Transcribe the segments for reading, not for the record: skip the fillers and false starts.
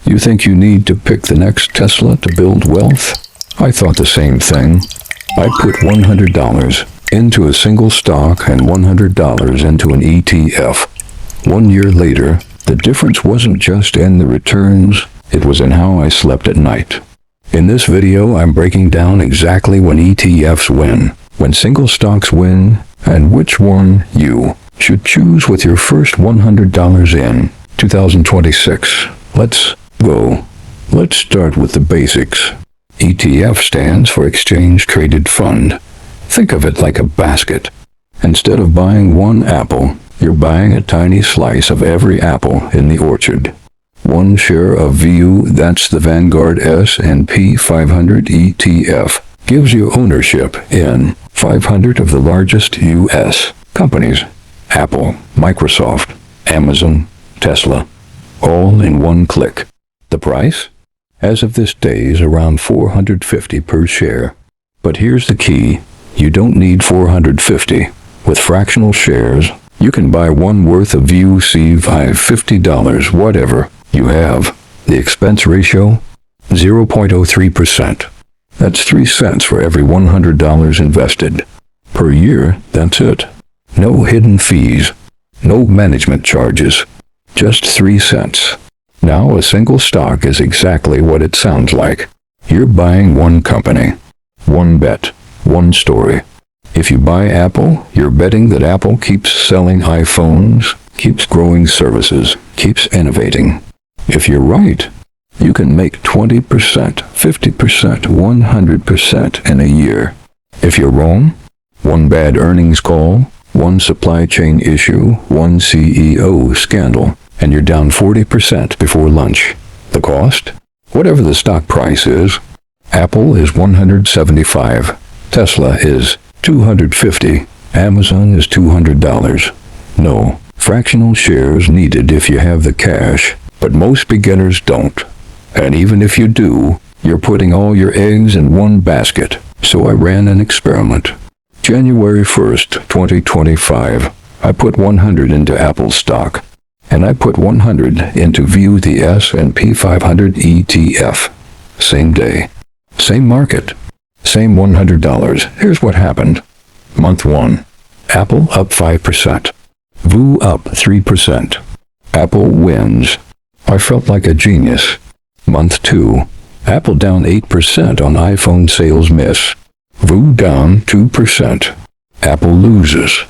You think you need to pick the next Tesla to build wealth? I thought the same thing. I put $100 into a single stock and $100 into an ETF. 1 year later, the difference wasn't just in the returns, it was in how I slept at night. In this video, I'm breaking down exactly when ETFs win, when single stocks win, and which one you should choose with your first $100 in 2026. Let's go. Let's start with the basics. ETF stands for Exchange Traded Fund. Think of it like a basket. Instead of buying one apple, you're buying a tiny slice of every apple in the orchard. One share of VU, that's the Vanguard S&P 500 ETF, gives you ownership in 500 of the largest U.S. companies. Apple, Microsoft, Amazon, Tesla, all in one click. The price? As of this day is around $450 per share. But here's the key. You don't need $450. With fractional shares, you can buy one worth of VUC by $50, whatever you have. The expense ratio? 0.03%. That's 3 cents for every $100 invested. Per year, that's it. No hidden fees. No management charges. Just 3 cents. Now a single stock is exactly what it sounds like. You're buying one company, one bet, one story. If you buy Apple, you're betting that Apple keeps selling iPhones, keeps growing services, keeps innovating. If you're right, you can make 20%, 50%, 100% in a year. If you're wrong, one bad earnings call, one supply chain issue, one CEO scandal, and you're down 40% before lunch. The cost? Whatever the stock price is. Apple is $175. Tesla is $250. Amazon is $200. No, fractional shares needed if you have the cash, but most beginners don't. And even if you do, you're putting all your eggs in one basket. So I ran an experiment. January 1st, 2025, I put 100 into Apple stock. And I put 100 into VU the S&P 500 ETF. Same day. Same market. Same $100. Here's what happened. Month 1. Apple up 5%. VU up 3%. Apple wins. I felt like a genius. Month 2. Apple down 8% on iPhone sales miss. VU down 2%. Apple loses.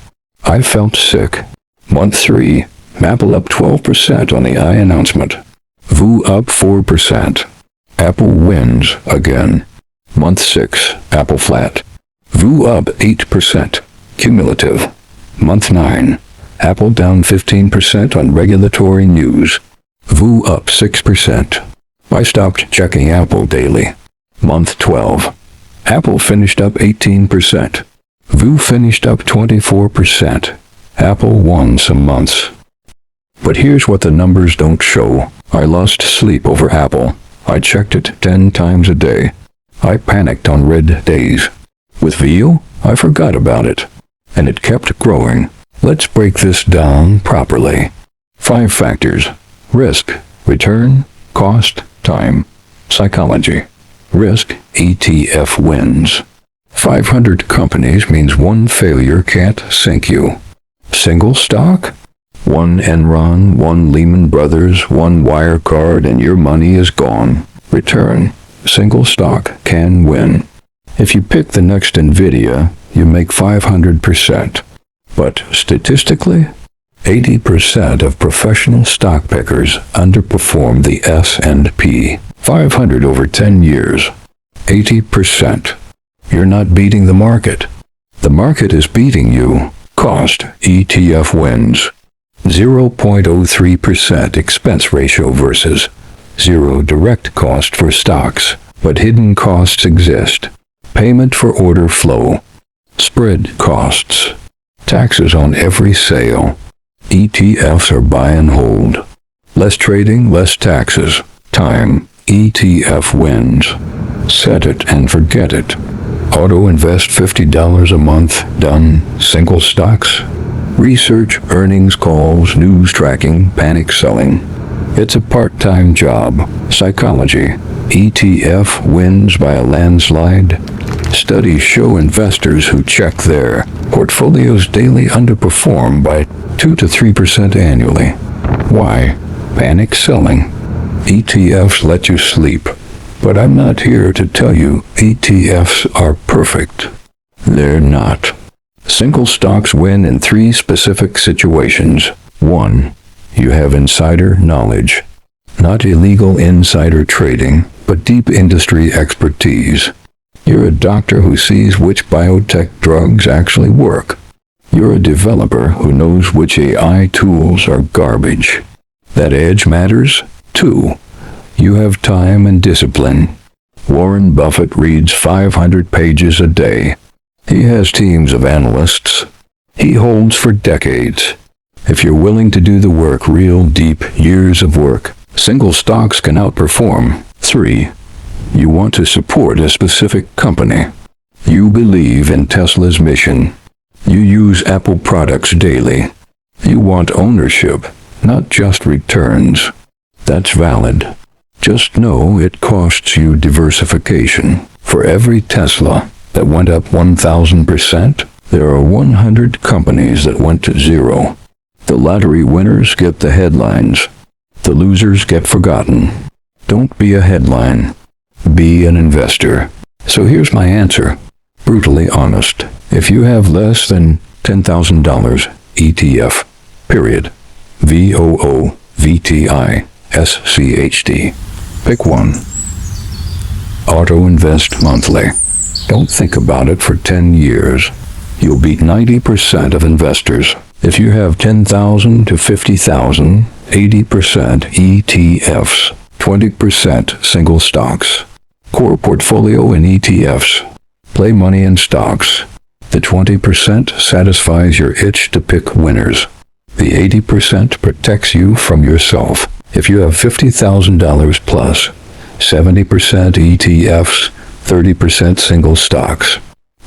I felt sick. Month 3. Apple up 12% on the announcement. VU up 4%. Apple wins again. Month 6, Apple flat. VU up 8%. Cumulative. Month 9, Apple down 15% on regulatory news. VU up 6%. I stopped checking Apple daily. Month 12, Apple finished up 18%. VU finished up 24%. Apple won some months. But here's what the numbers don't show. I lost sleep over Apple. I checked it 10 times a day. I panicked on red days. With VU, I forgot about it. And it kept growing. Let's break this down properly. 5 factors. Risk, return, cost, time. Psychology. Risk, ETF wins. 500 companies means one failure can't sink you. Single stock? One Enron, one Lehman Brothers, one Wirecard, and your money is gone. Return. Single stock can win. If you pick the next NVIDIA, you make 500%. But statistically, 80% of professional stock pickers underperform the S&P 500 over 10 years. 80%. You're not beating the market. The market is beating you. Cost, ETF wins. 0.03% expense ratio versus 0 direct cost for stocks, but hidden costs exist. Payment for order flow. Spread costs. Taxes on every sale. ETFs are buy and hold. Less trading, less taxes. Time. ETF wins. Set it and forget it. Auto invest $50 a month. Done. Single stocks. Research, earnings calls, news tracking, panic selling. It's a part-time job. Psychology. ETF wins by a landslide. Studies show investors who check their portfolios daily underperform by 2 to 3% annually. Why? Panic selling. ETFs let you sleep. But I'm not here to tell you ETFs are perfect. They're not. Single stocks win in 3 specific situations. 1. You have insider knowledge. Not illegal insider trading, but deep industry expertise. You're a doctor who sees which biotech drugs actually work. You're a developer who knows which AI tools are garbage. That edge matters. 2. You have time and discipline. Warren Buffett reads 500 pages a day. He has teams of analysts. He holds for decades. If you're willing to do the work, real deep years of work, single stocks can outperform. 3. You want to support a specific company. You believe in Tesla's mission. You use Apple products daily. You want ownership, not just returns. That's valid. Just know it costs you diversification. For every Tesla that went up 1,000%, there are 100 companies that went to zero. The lottery winners get the headlines. The losers get forgotten. Don't be a headline. Be an investor. So here's my answer. Brutally honest. If you have less than $10,000, ETF, period. VOOVTISCHD. Pick one. Auto invest monthly. Don't think about it for 10 years. You'll beat 90% of investors. If you have 10,000 to 50,000, 80% ETFs, 20% single stocks. Core portfolio in ETFs. Play money in stocks. The 20% satisfies your itch to pick winners. The 80% protects you from yourself. If you have $50,000 plus, 70% ETFs, 30% single stocks.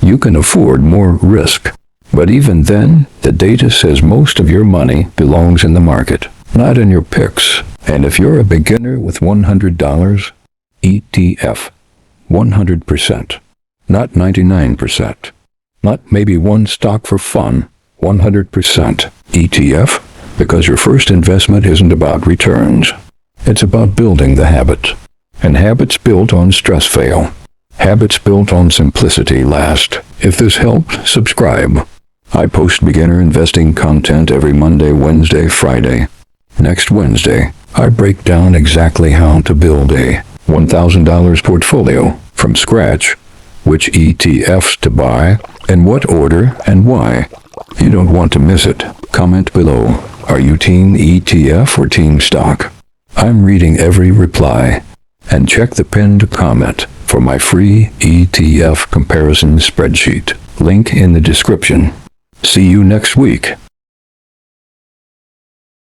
You can afford more risk. But even then, the data says most of your money belongs in the market, not in your picks. And if you're a beginner with $100, ETF, 100%, not 99%. Not maybe one stock for fun, 100%. ETF, because your first investment isn't about returns. It's about building the habit. And habits built on stress fail. Habits built on simplicity last. If this helped, subscribe. I post beginner investing content every Monday, Wednesday, Friday. Next Wednesday, I break down exactly how to build a $1,000 portfolio from scratch, which ETFs to buy, in what order and why. You don't want to miss it. Comment below. Are you team ETF or team stock? I'm reading every reply. And check the pinned comment for my free ETF comparison spreadsheet. Link in the description. See you next week.